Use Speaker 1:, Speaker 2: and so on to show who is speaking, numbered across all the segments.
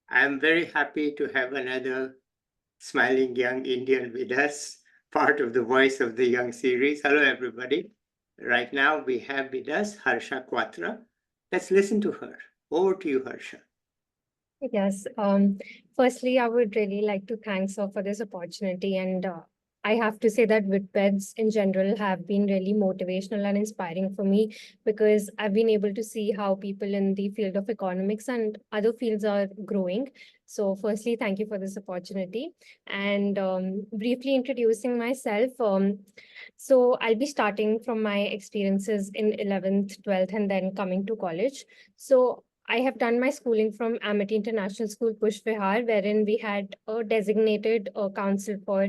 Speaker 1: I'm very happy to have another smiling young Indian with us, part of the Voice of the Young series. Hello, everybody. Right now, we have with us Harshaa Kawatra. Let's listen to her. Over to you, Harsha.
Speaker 2: Yes. Firstly, I would really like to thank sir for this opportunity. And I have to say that Vidpeds in general have been really motivational and inspiring for me because I've been able to see how people in the field of economics and other fields are growing. So firstly, thank you for this opportunity. And briefly introducing myself. So I'll be starting from my experiences in 11th, 12th, and then coming to college. So I have done my schooling from Amity International School, Push Vihar, wherein we had a designated council for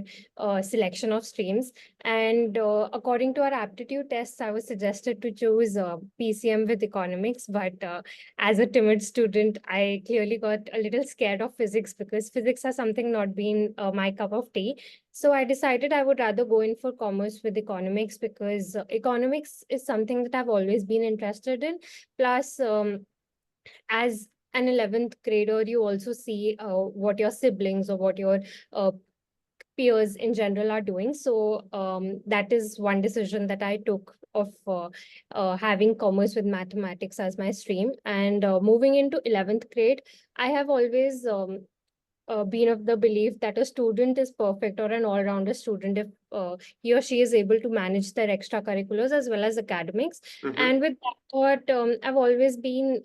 Speaker 2: selection of streams. And according to our aptitude tests, I was suggested to choose PCM with economics. But as a timid student, I clearly got a little scared of physics because physics has something not been my cup of tea. So I decided I would rather go in for commerce with economics because economics is something that I've always been interested in. Plus, as an 11th grader, you also see what your siblings or what your uh, peers in general are doing. So that is one decision that I took of having commerce with mathematics as my stream. And moving into 11th grade, I have always been of the belief that a student is perfect or an all-rounder student if he or she is able to manage their extracurriculars as well as academics.
Speaker 1: Mm-hmm.
Speaker 2: And with that thought, I've always been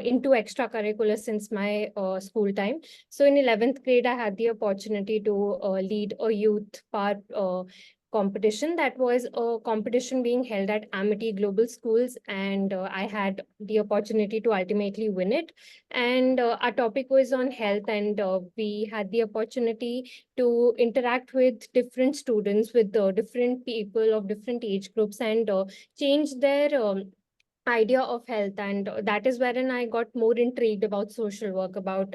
Speaker 2: into extracurriculars since my school time. So in 11th grade, I had the opportunity to lead a youth part competition. That was a competition being held at Amity Global Schools, and I had the opportunity to ultimately win it. And our topic was on health, and we had the opportunity to interact with different students, with different people of different age groups, and change their idea of health. And that is wherein I got more intrigued about social work, about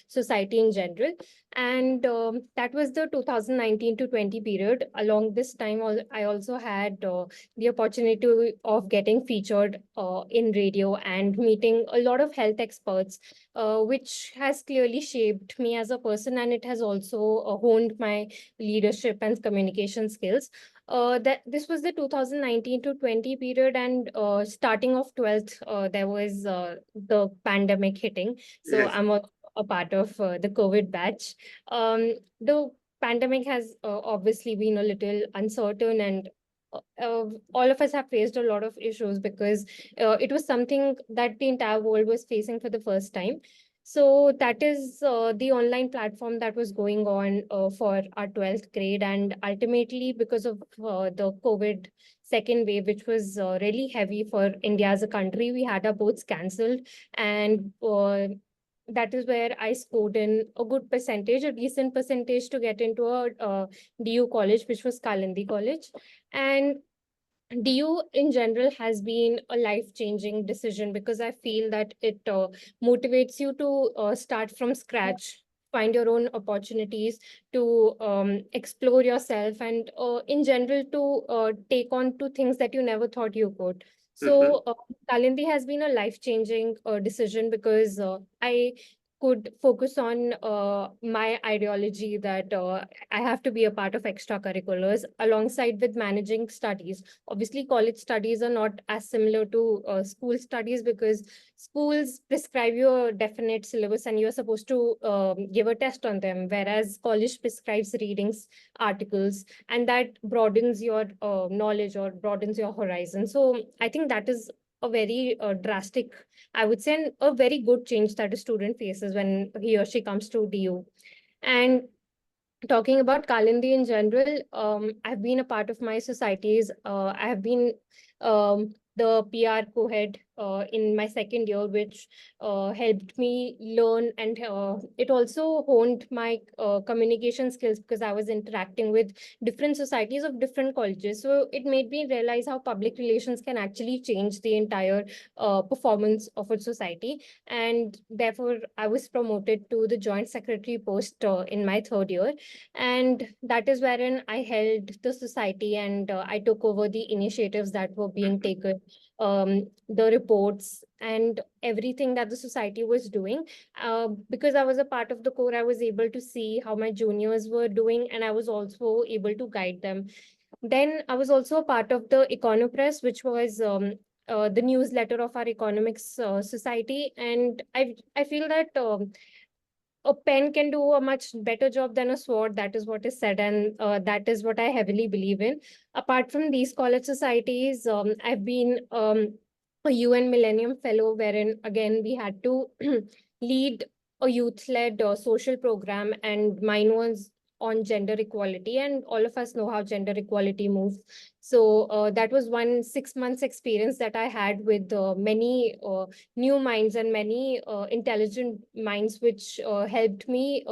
Speaker 2: society in general. And that was the 2019 to 20 period. Along this time, I also had the opportunity of getting featured in radio and meeting a lot of health experts, which has clearly shaped me as a person, and it has also honed my leadership and communication skills. That this was the 2019 to 20 period, and starting of 12th, there was the pandemic hitting. So
Speaker 1: Yes.
Speaker 2: I'm a part of the COVID batch. The pandemic has obviously been a little uncertain, and all of us have faced a lot of issues because it was something that the entire world was facing for the first time. So that is the online platform that was going on for our 12th grade. And ultimately, because of the COVID second wave, which was really heavy for India as a country, we had our boards cancelled. And that is where I scored in a good percentage, a decent percentage to get into a DU college, which was Kalindi College. And DU in general has been a life-changing decision because I feel that it motivates you to start from scratch, find your own opportunities, to explore yourself, and in general to take on to things that you never thought you could.
Speaker 1: Mm-hmm.
Speaker 2: So Kalindi has been a life-changing decision because I could focus on my ideology that I have to be a part of extracurriculars alongside with managing studies. Obviously, college studies are not as similar to school studies because schools prescribe you a definite syllabus and you're supposed to give a test on them, whereas college prescribes readings, articles, and that broadens your knowledge or broadens your horizon. So I think that is a very drastic, I would say, and a very good change that a student faces when he or she comes to DU. And talking about Kalindi in general, I've been a part of my societies. I have been the PR co-head in my second year, which helped me learn, and it also honed my communication skills because I was interacting with different societies of different colleges. So it made me realize how public relations can actually change the entire performance of a society. And therefore, I was promoted to the joint secretary post in my third year, and that is wherein I held the society, and I took over the initiatives that were being taken the reports and everything that the society was doing. Because I was a part of the core, I was able to see how my juniors were doing, and I was also able to guide them. Then I was also a part of the Econopress, which was the newsletter of our economics society. And I feel that a pen can do a much better job than a sword. That is what is said, and that is what I heavily believe in. Apart from these college societies, I've been a UN Millennium Fellow, wherein again we had to lead a youth-led social program, and mine was on gender equality, and all of us know how gender equality moves. So that was one 6 months experience that I had with many new minds and many intelligent minds, which helped me.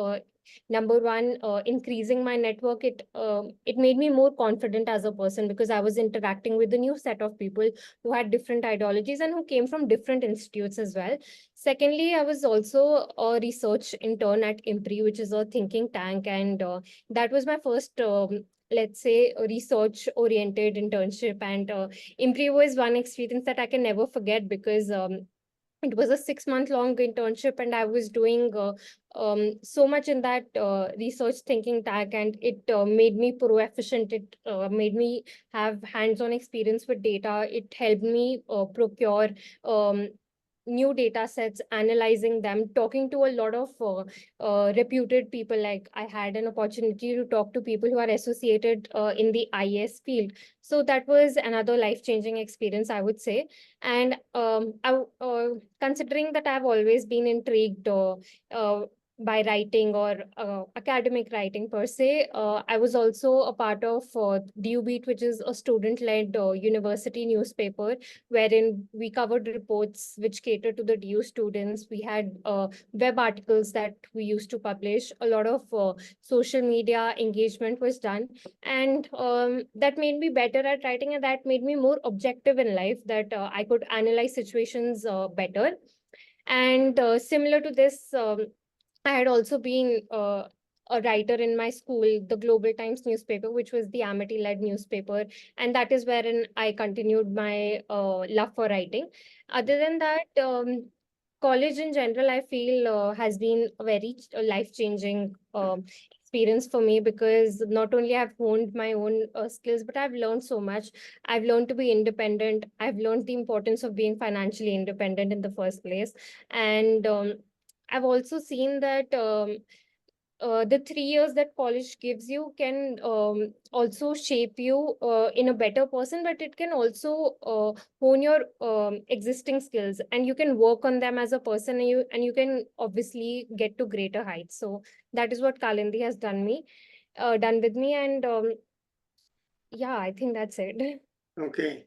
Speaker 2: Number one, increasing my network. It made me more confident as a person, because I was interacting with a new set of people who had different ideologies and who came from different institutes as well. Secondly, I was also a research intern at IMPRI, which is a thinking tank, and that was my first. Let's say a research oriented internship, and IMPRI was one experience that I can never forget, because it was a 6 month long internship, and I was doing so much in that research thinking tag, and it made me pro-efficient. It made me have hands-on experience with data. It helped me procure um, new data sets, analyzing them, talking to a lot of reputed people. Like, I had an opportunity to talk to people who are associated in the IAS field. So that was another life-changing experience, I would say. And considering that I've always been intrigued by writing or academic writing per se, I was also a part of DUBeat, which is a student-led university newspaper, wherein we covered reports which cater to the DU students. We had web articles that we used to publish. A lot of social media engagement was done, and that made me better at writing, and that made me more objective in life, that I could analyze situations better. And similar to this, I had also been a writer in my school, the Global Times newspaper, which was the Amity-led newspaper, and that is wherein I continued my love for writing. Other than that, college in general, I feel has been a very life-changing experience for me, because not only I've honed my own skills, but I've learned so much. I've learned to be independent. I've learned the importance of being financially independent in the first place. And I've also seen that the 3 years that college gives you can also shape you in a better person, but it can also hone your existing skills, and you can work on them as a person, and you can obviously get to greater heights. So that is what Kalindi has done with me, and yeah, I think that's it.
Speaker 1: Okay.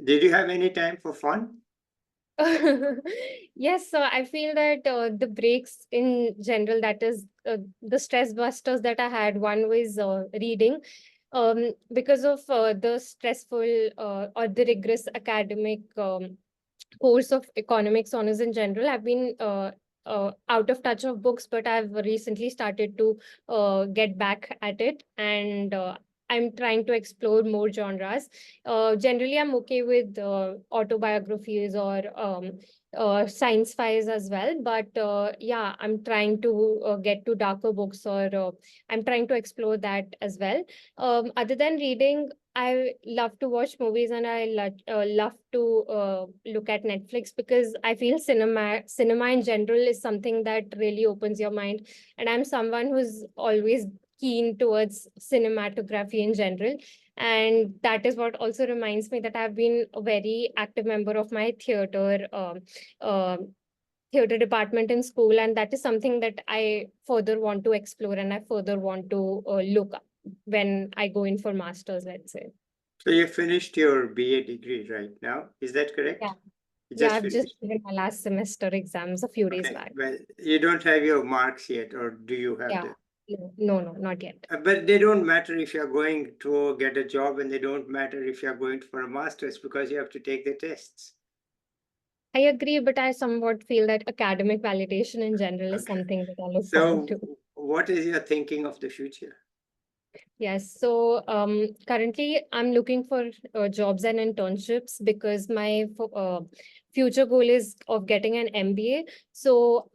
Speaker 1: Did you have any time for fun?
Speaker 2: Yes, so I feel that the breaks in general, that is the stress busters that I had. One was reading. Because of the stressful or the rigorous academic course of economics honors in general, I've been out of touch of books, but I've recently started to get back at it, and I'm trying to explore more genres. Generally, I'm okay with autobiographies or science files as well, but yeah, I'm trying to get to darker books, or I'm trying to explore that as well. Other than reading, I love to watch movies, and I love to look at Netflix, because I feel cinema in general is something that really opens your mind. And I'm someone who's always keen towards cinematography in general. And that is what also reminds me that I've been a very active member of my uh, theater department in school. And that is something that I further want to explore, and I further want to look up when I go in for masters, let's say.
Speaker 1: So you finished your BA degree right now, is that correct?
Speaker 2: Yeah.
Speaker 1: You
Speaker 2: Yeah,
Speaker 1: just
Speaker 2: I've just
Speaker 1: finished.
Speaker 2: given my last semester exams a few days
Speaker 1: Okay,
Speaker 2: back.
Speaker 1: well, you don't have your marks yet, or do you have
Speaker 2: Yeah.
Speaker 1: them?
Speaker 2: No, not yet.
Speaker 1: But they don't matter if you're going to get a job, and they don't matter if you're going for a master's, because you have to take the tests.
Speaker 2: I agree, but I somewhat feel that academic validation in general is
Speaker 1: Okay.
Speaker 2: something that I look forward
Speaker 1: So
Speaker 2: to.
Speaker 1: what is your thinking of the future?
Speaker 2: Yes, so currently I'm looking for jobs and internships because my future goal is of getting an MBA. So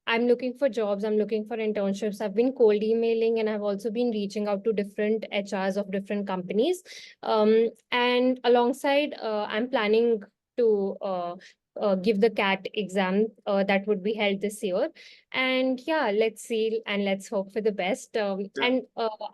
Speaker 2: I'm looking for jobs, I'm looking for internships. I've been cold emailing and I've also been reaching out to different HRs of different companies. And alongside, I'm planning to give the CAT exam that would be held this year. And yeah, let's see and let's hope for the best.
Speaker 1: Yeah.
Speaker 2: And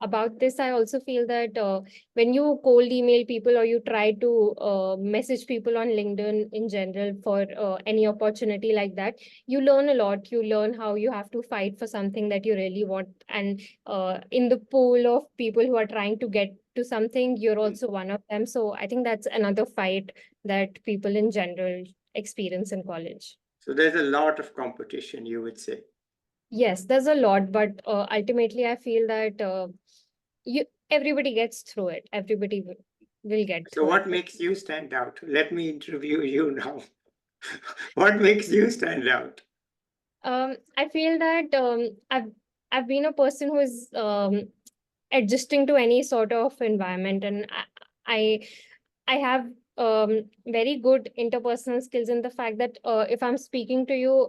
Speaker 2: about this, I also feel that when you cold email people or you try to message people on LinkedIn in general for any opportunity like that, you learn a lot. You learn how you have to fight for something that you really want. And in the pool of people who are trying to get to something, you're
Speaker 1: Mm.
Speaker 2: also one of them. So I think that's another fight that people in general experience in college.
Speaker 1: So there's a lot of competition, you would say.
Speaker 2: Yes, there's a lot, but ultimately, I feel that you everybody gets through it. Everybody will get
Speaker 1: So
Speaker 2: through
Speaker 1: what
Speaker 2: it.
Speaker 1: makes you stand out? Let me interview you now. What makes you stand out?
Speaker 2: I feel that I've been a person who is adjusting to any sort of environment, and I I have very good interpersonal skills in the fact that if I'm speaking to you,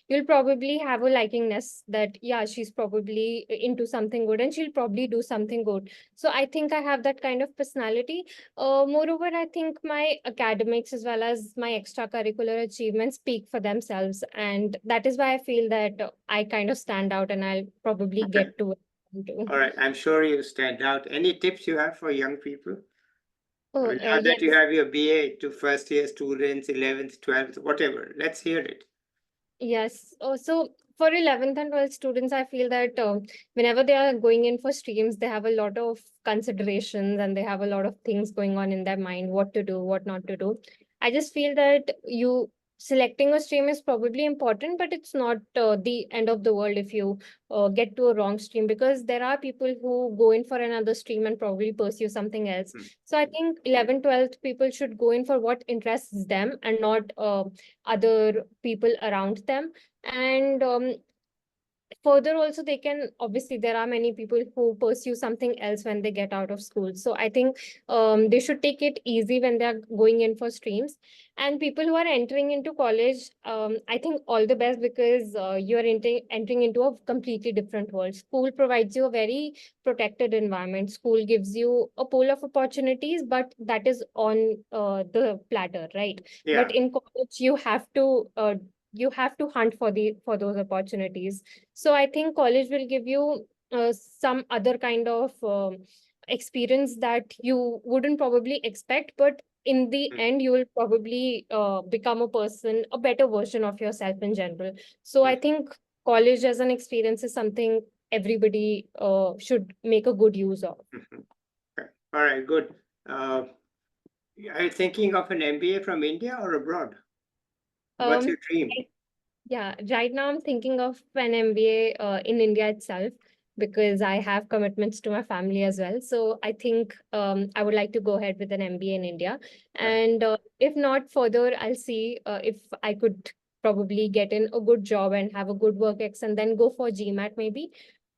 Speaker 2: you'll probably have a likingness that, yeah, she's probably into something good and she'll probably do something good. So I think I have that kind of personality. Moreover, I think my academics as well as my extracurricular achievements speak for themselves. And that is why I feel that I kind of stand out and I'll probably
Speaker 1: Okay.
Speaker 2: get to it.
Speaker 1: All right. I'm sure you stand out. Any tips you have for young people? I
Speaker 2: Oh,
Speaker 1: mean, now that you
Speaker 2: yes.
Speaker 1: have your BA to first year students, 11th, 12th, whatever, let's hear it.
Speaker 2: Yes. So for 11th and 12th students, I feel that whenever they are going in for streams, they have a lot of considerations and they have a lot of things going on in their mind, what to do, what not to do. I just feel that you selecting a stream is probably important, but it's not the end of the world if you get to a wrong stream, because there are people who go in for another stream and probably pursue something else.
Speaker 1: Mm.
Speaker 2: So I think 11th, 12th people should go in for what interests them and not other people around them. And further also, they can, obviously there are many people who pursue something else when they get out of school. So I think they should take it easy when they're going in for streams. And people who are entering into college, I think all the best, because you're entering into a completely different world. School provides you a very protected environment. School gives you a pool of opportunities, but that is on the platter, right? But
Speaker 1: Yeah.
Speaker 2: in college you have to hunt for those opportunities. So I think college will give you some other kind of experience that you wouldn't probably expect, but in the
Speaker 1: Mm.
Speaker 2: end, you will probably become a person, a better version of yourself in general. So I
Speaker 1: Mm.
Speaker 2: think college as an experience is something everybody should make a good use of.
Speaker 1: Mhm. Okay. All right, good. Uh, are you thinking of an MBA from India or abroad? What's your
Speaker 2: Um,
Speaker 1: dream?
Speaker 2: Yeah, right now I'm thinking of an MBA in India itself because I have commitments to my family as well. So I think I would like to go ahead with an MBA in India.
Speaker 1: Right.
Speaker 2: And if not further, I'll see if I could probably get in a good job and have a good work ex and then go for GMAT maybe.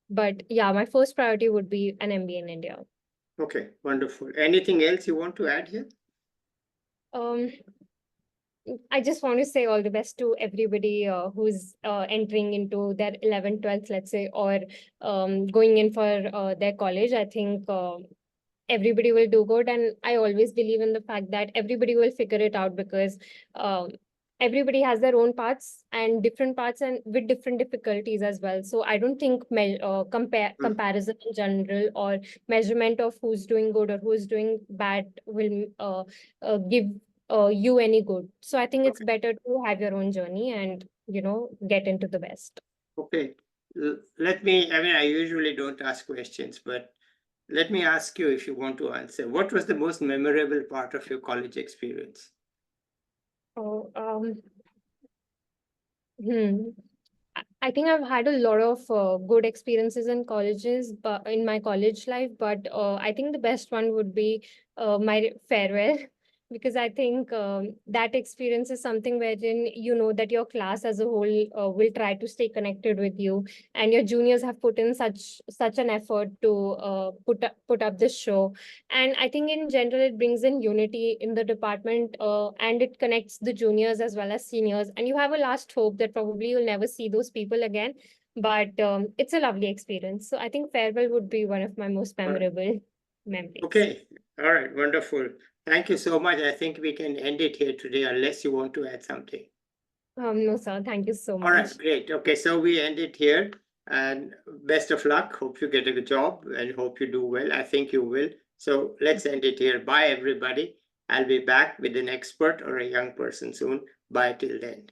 Speaker 2: But yeah, my first priority would be an MBA in India.
Speaker 1: Okay, wonderful. Anything else you want to add here?
Speaker 2: Um, I just want to say all the best to everybody who's entering into their 11th, 12th, let's say, or going in for their college. I think everybody will do good. And I always believe in the fact that everybody will figure it out because um, everybody has their own paths and different paths and with different difficulties as well. So I don't think
Speaker 1: Mm.
Speaker 2: comparison in general or measurement of who's doing good or who's doing bad will give you any good. So I think it's
Speaker 1: Okay,
Speaker 2: better to have your own journey and, get into the best.
Speaker 1: okay. Let me, I mean, I usually don't ask questions, but let me ask you if you want to answer. What was the most memorable part of your college experience?
Speaker 2: Oh, hmm. I think I've had a lot of good experiences in colleges, but in my college life. But I think the best one would be my farewell, because I think that experience is something wherein you know that your class as a whole will try to stay connected with you, and your juniors have put in such an effort to put up this show. And I think in general it brings in unity in the department, and it connects the juniors as well as seniors, and you have a last hope that probably you'll never see those people again, but it's a lovely experience. So I think farewell would be one of my most memorable memories.
Speaker 1: Okay, all right, wonderful. Thank you so much. I think we can end it here today unless you want to add something.
Speaker 2: No, sir. Thank you so
Speaker 1: All right,
Speaker 2: much.
Speaker 1: great. Okay, so we end it here and best of luck. Hope you get a good job and hope you do well. I think you will. So let's end it here. Bye, everybody. I'll be back with an expert or a young person soon. Bye till then.